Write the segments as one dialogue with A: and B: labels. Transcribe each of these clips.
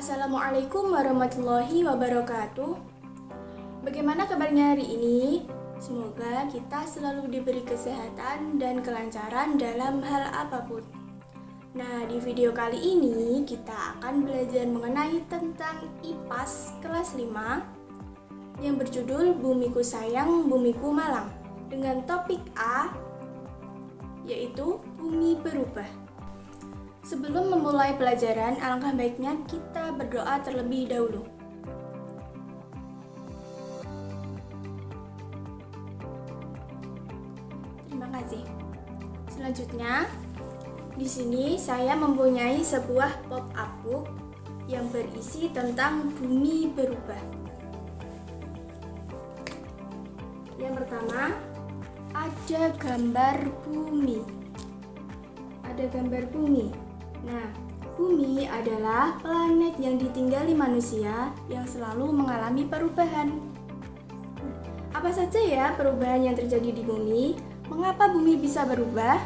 A: Assalamualaikum warahmatullahi wabarakatuh. Bagaimana kabarnya hari ini? Semoga kita selalu diberi kesehatan dan kelancaran dalam hal apapun. Nah, di video kali ini kita akan belajar mengenai tentang IPAS kelas 5 yang berjudul Bumiku Sayang, Bumiku Malang dengan topik A yaitu bumi berubah. Sebelum memulai pelajaran, alangkah baiknya kita berdoa terlebih dahulu. Terima kasih. Selanjutnya, di sini saya mempunyai sebuah pop-up book yang berisi tentang bumi berubah. Yang pertama, ada gambar bumi. Ada gambar bumi. Nah, bumi adalah planet yang ditinggali manusia yang selalu mengalami perubahan. Apa saja ya perubahan yang terjadi di bumi? Mengapa bumi bisa berubah?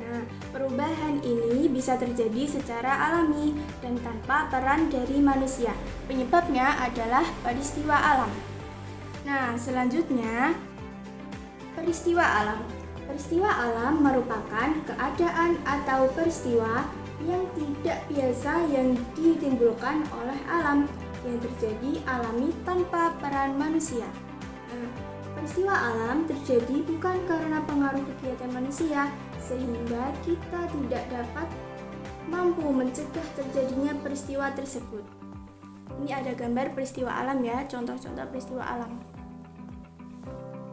A: Nah, perubahan ini bisa terjadi secara alami dan tanpa peran dari manusia. Penyebabnya adalah peristiwa alam. Nah, selanjutnya peristiwa alam. Peristiwa alam merupakan keadaan atau peristiwa yang tidak biasa yang ditimbulkan oleh alam yang terjadi alami tanpa peran manusia. Nah, peristiwa alam terjadi bukan karena pengaruh kegiatan manusia, sehingga kita tidak dapat mampu mencegah terjadinya peristiwa tersebut. Ini ada gambar peristiwa alam ya, contoh-contoh peristiwa alam.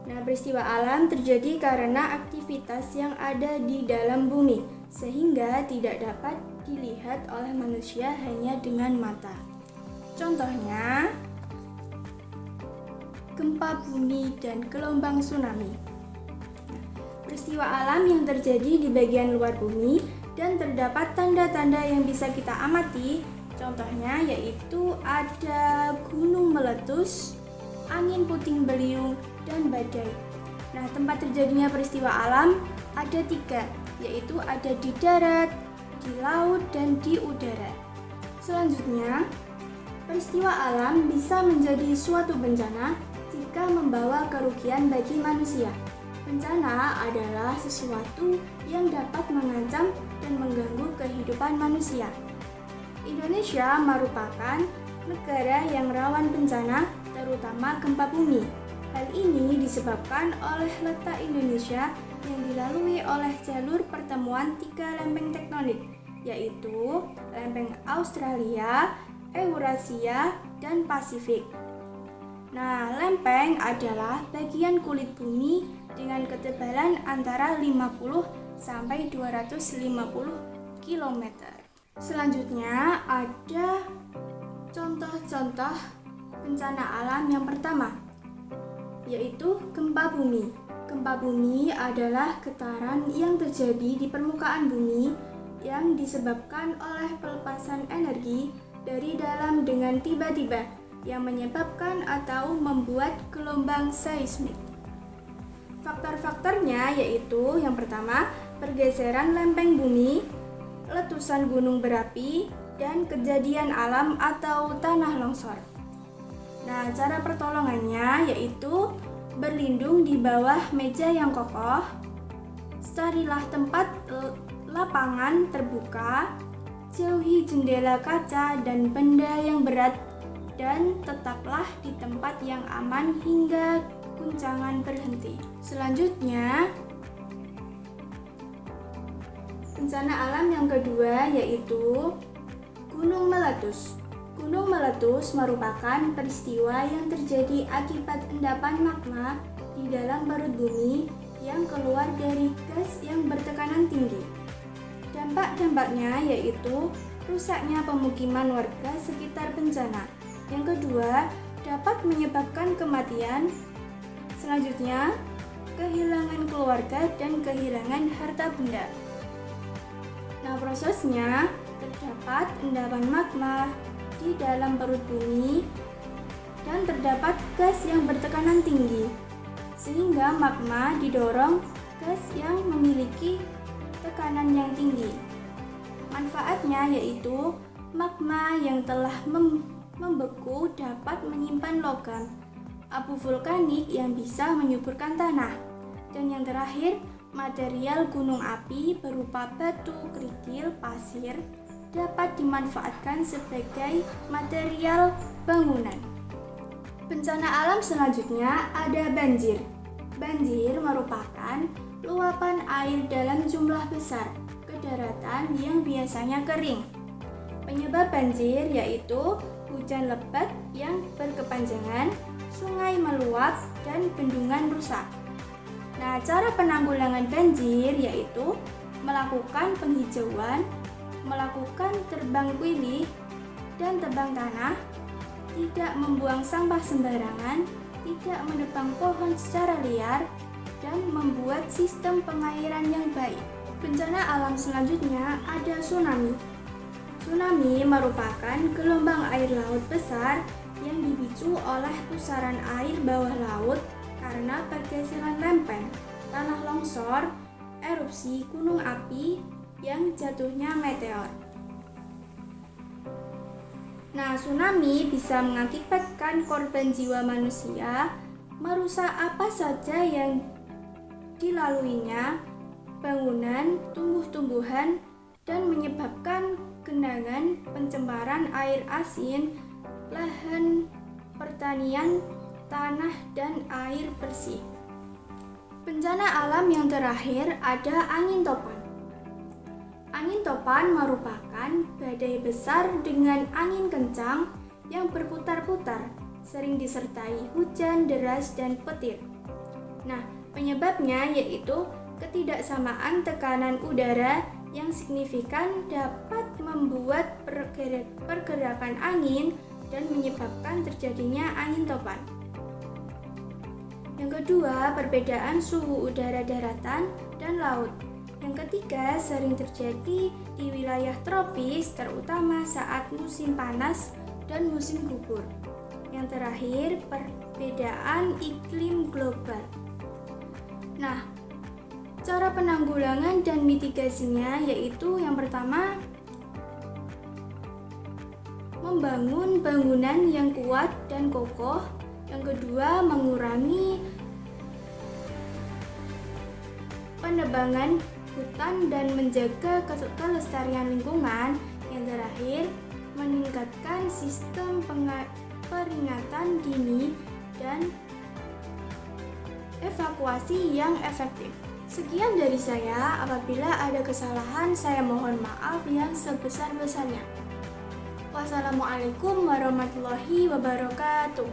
A: Nah, peristiwa alam terjadi karena aktivitas yang ada di dalam bumi, sehingga tidak dapat dilihat oleh manusia hanya dengan mata. Contohnya, gempa bumi dan gelombang tsunami. Peristiwa alam yang terjadi di bagian luar bumi dan terdapat tanda-tanda yang bisa kita amati. Contohnya yaitu ada gunung meletus, angin puting beliung, dan badai. Nah, tempat terjadinya peristiwa alam ada 3, yaitu ada di darat, di laut, dan di udara. Selanjutnya, peristiwa alam bisa menjadi suatu bencana jika membawa kerugian bagi manusia. Bencana adalah sesuatu yang dapat mengancam dan mengganggu kehidupan manusia. Indonesia merupakan negara yang rawan bencana, terutama gempa bumi. Hal ini disebabkan oleh letak Indonesia yang dilalui oleh jalur pertemuan 3 lempeng tektonik, yaitu lempeng Australia, Eurasia, dan Pasifik. Nah, lempeng adalah bagian kulit bumi dengan ketebalan antara 50 sampai 250 km. Selanjutnya ada contoh-contoh bencana alam yang pertama, yaitu gempa bumi. Gempa bumi adalah getaran yang terjadi di permukaan bumi yang disebabkan oleh pelepasan energi dari dalam dengan tiba-tiba yang menyebabkan atau membuat gelombang seismik. Faktor-faktornya yaitu yang pertama, pergeseran lempeng bumi, letusan gunung berapi, dan kejadian alam atau tanah longsor. Nah, cara pertolongannya yaitu berlindung di bawah meja yang kokoh, carilah tempat lapangan terbuka, jauhi jendela kaca dan benda yang berat, dan tetaplah di tempat yang aman hingga guncangan berhenti. Selanjutnya, bencana alam yang kedua yaitu gunung meletus. Gunung meletus merupakan peristiwa yang terjadi akibat endapan magma di dalam perut bumi yang keluar dari gas yang bertekanan tinggi. Dampak-dampaknya yaitu rusaknya pemukiman warga sekitar bencana. Yang kedua, dapat menyebabkan kematian. Selanjutnya, kehilangan keluarga dan kehilangan harta benda. Nah, prosesnya terdapat endapan magma di dalam perut bumi dan terdapat gas yang bertekanan tinggi, sehingga magma didorong gas yang memiliki tekanan yang tinggi. Manfaatnya yaitu Magma yang telah membeku dapat menyimpan logam, abu vulkanik yang bisa menyuburkan tanah, dan yang terakhir, material gunung api berupa batu, kerikil, pasir dapat dimanfaatkan sebagai material bangunan. Bencana alam selanjutnya ada banjir. Banjir merupakan luapan air dalam jumlah besar ke daratan yang biasanya kering. Penyebab banjir yaitu hujan lebat yang berkepanjangan, sungai meluap, dan bendungan rusak. Nah, cara penanggulangan banjir yaitu melakukan penghijauan, melakukan terbang kuili dan tebang tanah, tidak membuang sampah sembarangan, tidak menebang pohon secara liar, dan membuat sistem pengairan yang baik. Bencana alam selanjutnya ada tsunami. Tsunami merupakan gelombang air laut besar yang dipicu oleh pusaran air bawah laut karena pergeseran lempeng, tanah longsor, erupsi gunung api, yang jatuhnya meteor. Nah, tsunami bisa mengakibatkan korban jiwa manusia, merusak apa saja yang dilaluinya, bangunan, tumbuh-tumbuhan, dan menyebabkan genangan, pencemaran air asin, lahan pertanian, tanah, dan air bersih. Bencana alam yang terakhir ada angin topan. Angin topan merupakan badai besar dengan angin kencang yang berputar-putar, sering disertai hujan deras dan petir. Nah, penyebabnya yaitu ketidaksamaan tekanan udara yang signifikan dapat membuat pergerakan angin dan menyebabkan terjadinya angin topan. Yang kedua, perbedaan suhu udara daratan dan laut. Yang ketiga, sering terjadi di wilayah tropis, terutama saat musim panas dan musim gugur. Yang terakhir, perbedaan iklim global. Nah, cara penanggulangan dan mitigasinya yaitu yang pertama, membangun bangunan yang kuat dan kokoh. Yang kedua, mengurangi penebangan hutan dan menjaga kelestarian lingkungan. Yang terakhir, meningkatkan sistem peringatan dini dan evakuasi yang efektif. Sekian dari saya. Apabila ada kesalahan, saya mohon maaf yang sebesar-besarnya. Wassalamualaikum warahmatullahi wabarakatuh.